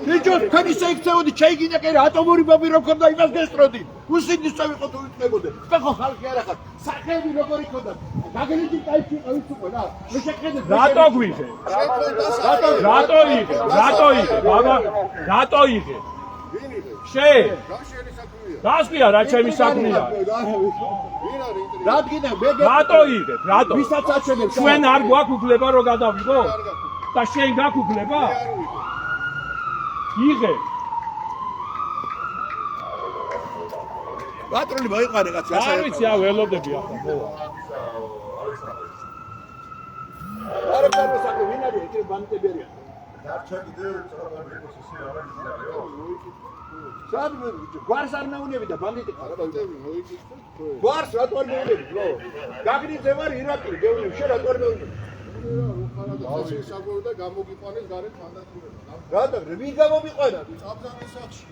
ბიჭო, თქვენ ისე იქცეოდი, შეიგინე კი ატომური ბომბი რო ქონდა იმას გესწროდი. უსინდის წავიყო თუ ვიწებოდე. თქვენ ხო ხალხი არ ახართ. სახეები როგორი ქონდა? გაგენიდი კაიფი ყავით უკვე რა. მე შეხედეთ. რატო გვიღე? რატო იღე? რატო იღე? ბაბა, რატო იღე? შე გასვია რა ჩემი საქმეა. რა გინდა მე რატო იღე? რატო? ვისაც აჩვენებს? ჩვენ არ გვაქვს უფლება რომ გადავიღო? და შენ გაქვს უფლება? იღე. პატრონი მოიყარე კაცი, არ ვიცი, ველოდები ახლა, ხო. არა პაროსაკო, ვინ არის ეს ბანკებერია? დარჩა კიდე წარაბანების ისე არ არის არისო. სადმე გვარს არ მეუნები და ბანდიტი ხარ. გვარს რატო არ მეუნები, ბრო? გაგრიძე ვარ ირაკლი, გეუნები, შენ რატო არ მეუნები? ასე საგვარი და გამოგიყვანეს გარეთ ხანდახურება. რატო? ვინ გამომიყვანა? აბზანის სახში.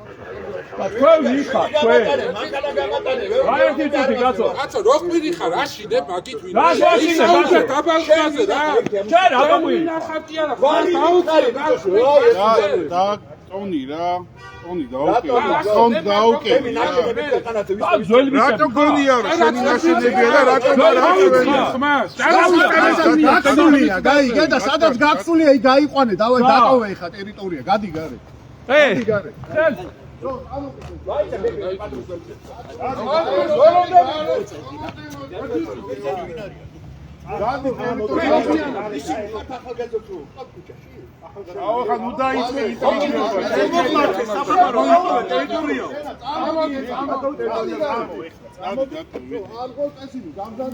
თქვენ ვიხარ, თქვენ. მანქანა გამატანე, რა ერთი წუთი გაცო. კაცო, რო ყვირი ხარ, აშინე მაგით ვინ. რა შაშინე, ბაშე, დაბალყაზე რა. შენ რა გამოიყვანე? ნახატია რა. დაუყარე, და ტონი რა. ტონი დაუკე. რატო გონია რა შენი ნაშენებია და რატო გასულია, გაიგე და სადაც გასულია, იქ გაიყვანე, დავაი დატოვე ხა ტერიტორია, გადი გარე. ე, გარე. ახლა ნუ დაიწყე არ გოლ წესილი, გამზად